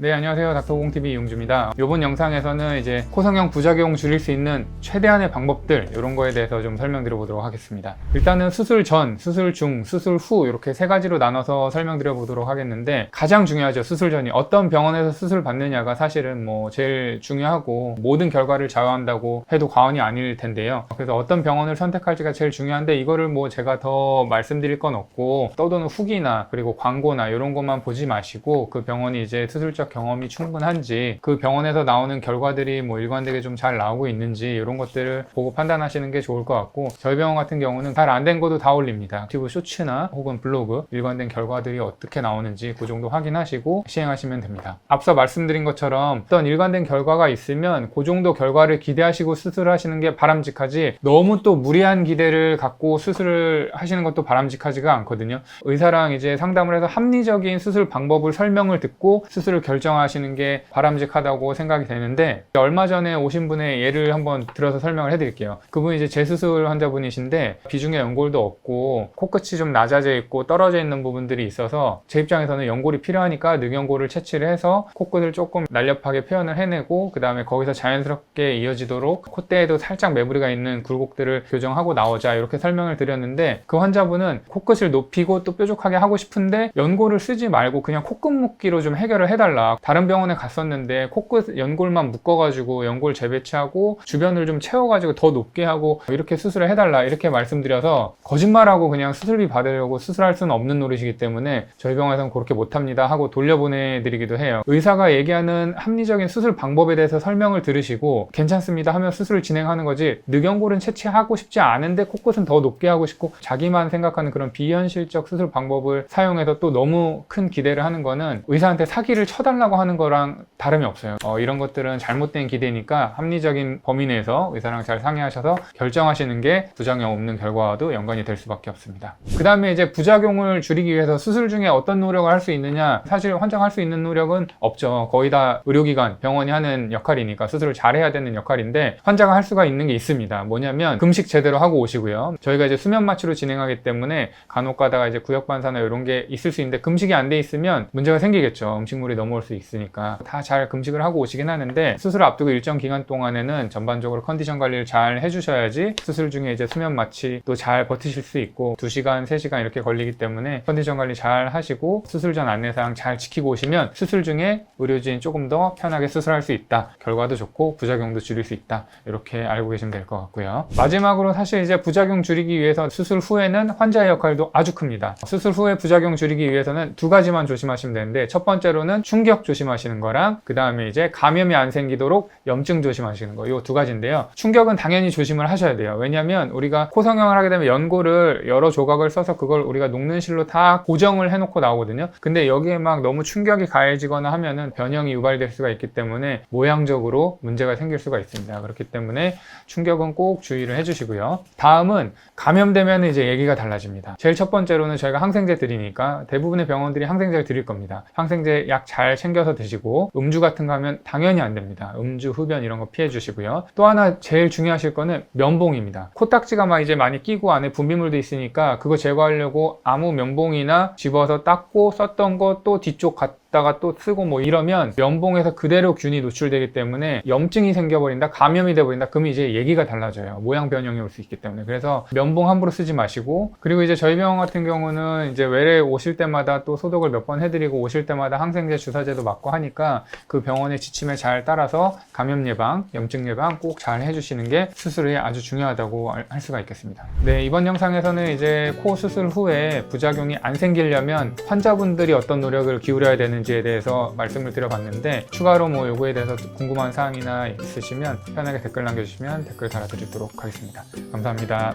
네, 안녕하세요. 닥터공TV 이용주입니다. 이번 영상에서는 이제 코성형 부작용 줄일 수 있는 최대한의 방법들 이런 거에 대해서 좀 설명드려 보도록 하겠습니다. 일단은 수술 전, 수술 중, 수술 후 이렇게 세 가지로 나눠서 설명드려 보도록 하겠는데, 가장 중요하죠. 수술 전이 어떤 병원에서 수술 받느냐가 사실은 제일 중요하고 모든 결과를 좌우한다고 해도 과언이 아닐 텐데요. 그래서 어떤 병원을 선택할지가 제일 중요한데, 이거를 제가 더 말씀드릴 건 없고 떠도는 후기나 그리고 광고나 이런 것만 보지 마시고, 그 병원이 이제 수술적 경험이 충분한지, 그 병원에서 나오는 결과들이 일관되게 좀 잘 나오고 있는지 이런 것들을 보고 판단하시는 게 좋을 것 같고, 저희 병원 같은 경우는 잘 안 된 것도 다 올립니다. 유튜브 쇼츠나 혹은 블로그 일관된 결과들이 어떻게 나오는지 그 정도 확인하시고 시행하시면 됩니다. 앞서 말씀드린 것처럼 어떤 일관된 결과가 있으면 그 정도 결과를 기대하시고 수술하시는 게 바람직하지, 너무 또 무리한 기대를 갖고 수술을 하시는 것도 바람직하지가 않거든요. 의사랑 이제 상담을 해서 합리적인 수술 방법을 설명을 듣고 수술을 결정하시는 게 바람직하다고 생각이 되는데, 얼마 전에 오신 분의 예를 한번 들어서 설명을 해드릴게요. 그분이 이제 재수술 환자분이신데 비중에 연골도 없고 코끝이 좀 낮아져 있고 떨어져 있는 부분들이 있어서, 제 입장에서는 연골이 필요하니까 늑연골을 채취를 해서 코끝을 조금 날렵하게 표현을 해내고, 그 다음에 거기서 자연스럽게 이어지도록 콧대에도 살짝 매부리가 있는 굴곡들을 교정하고 나오자, 이렇게 설명을 드렸는데, 그 환자분은 코끝을 높이고 또 뾰족하게 하고 싶은데 연골을 쓰지 말고 그냥 코끝 묶기로 좀 해결을 해달라. 다른 병원에 갔었는데 코끝 연골만 묶어가지고 연골 재배치하고 주변을 좀 채워가지고 더 높게 하고 이렇게 수술을 해달라, 이렇게 말씀드려서 거짓말하고 그냥 수술비 받으려고 수술할 수는 없는 노릇이기 때문에 저희 병원에서는 그렇게 못합니다 하고 돌려보내드리기도 해요. 의사가 얘기하는 합리적인 수술 방법에 대해서 설명을 들으시고 괜찮습니다 하면 수술을 진행하는 거지, 늑연골은 채취하고 싶지 않은데 코끝은 더 높게 하고 싶고 자기만 생각하는 그런 비현실적 수술 방법을 사용해서 또 너무 큰 기대를 하는 거는 의사한테 사기를 쳐달라고 하는 거랑 다름이 없어요. 이런 것들은 잘못된 기대니까 합리적인 범위 내에서 의사랑 잘 상의하셔서 결정하시는 게 부작용 없는 결과와도 연관이 될 수밖에 없습니다. 그 다음에 이제 부작용을 줄이기 위해서 수술 중에 어떤 노력을 할 수 있느냐, 사실 환자가 할 수 있는 노력은 없죠. 거의 다 의료기관, 병원이 하는 역할이니까 수술을 잘 해야 되는 역할인데, 환자가 할 수가 있는 게 있습니다. 뭐냐면 금식 제대로 하고 오시고요. 저희가 이제 수면 마취로 진행하기 때문에 간혹 가다가 이제 구역 반사나 이런 게 있을 수 있는데, 금식이 안 돼 있으면 문제가 생기겠죠. 음식물이 넘어올 수 있으니까 다 잘 금식을 하고 오시긴 하는데, 수술을 앞두고 일정 기간 동안에는 전반적으로 컨디션 관리를 잘 해주셔야지 수술 중에 이제 수면 마취도 잘 버티실 수 있고, 2시간, 3시간 이렇게 걸리기 때문에 컨디션 관리 잘 하시고 수술 전 안내사항 잘 지키고 오시면 수술 중에 의료진 조금 더 편하게 수술할 수 있다, 결과도 좋고 부작용도 줄일 수 있다, 이렇게 알고 계시면 될 것 같고요. 마지막으로 사실 이제 부작용 줄이기 위해서 수술 후에는 환자의 역할도 아주 큽니다. 수술 후에 부작용 줄이기 위해서는 두 가지만 조심하시면 되는데, 첫 번째로는 충격 조심하시는 거랑, 그 다음에 이제 감염이 안 생기도록 염증 조심하시는 거, 이 두 가지인데요. 충격은 당연히 조심을 하셔야 돼요. 왜냐면 우리가 코성형을 하게 되면 연골을 여러 조각을 써서 그걸 우리가 녹는 실로 다 고정을 해놓고 나오거든요. 근데 여기에 막 너무 충격이 가해지거나 하면은 변형이 유발될 수가 있기 때문에 모양적으로 문제가 생길 수가 있습니다. 그렇기 때문에 충격은 꼭 주의를 해주시고요. 다음은 감염되면 이제 얘기가 달라집니다. 제일 첫 번째로는 저희가 항생제 드리니까 대부분의 병원들이 항생제를 드릴 겁니다. 항생제 약 잘 챙겨서 드시고, 음주 같은 거 하면 당연히 안 됩니다. 음주, 흡연 이런 거 피해 주시고요. 또 하나 제일 중요하실 거는 면봉입니다. 코딱지가 막 이제 많이 끼고 안에 분비물도 있으니까 그거 제거하려고 아무 면봉이나 집어서 닦고 썼던 거 또 뒤쪽 다가 또 쓰고 이러면 면봉에서 그대로 균이 노출되기 때문에 염증이 생겨버린다, 감염이 돼버린다, 그러면 이제 얘기가 달라져요. 모양 변형이 올 수 있기 때문에. 그래서 면봉 함부로 쓰지 마시고, 그리고 이제 저희 병원 같은 경우는 이제 외래 오실 때마다 또 소독을 몇 번 해드리고, 오실 때마다 항생제 주사제도 맞고 하니까 그 병원의 지침에 잘 따라서 감염 예방, 염증 예방 꼭 잘 해주시는 게 수술에 아주 중요하다고 할 수가 있겠습니다. 네, 이번 영상에서는 이제 코 수술 후에 부작용이 안 생기려면 환자분들이 어떤 노력을 기울여야 되는지에 대해서 말씀을 드려봤는데, 추가로 요거에 대해서 궁금한 사항이나 있으시면 편하게 댓글 남겨주시면 댓글 달아드리도록 하겠습니다. 감사합니다.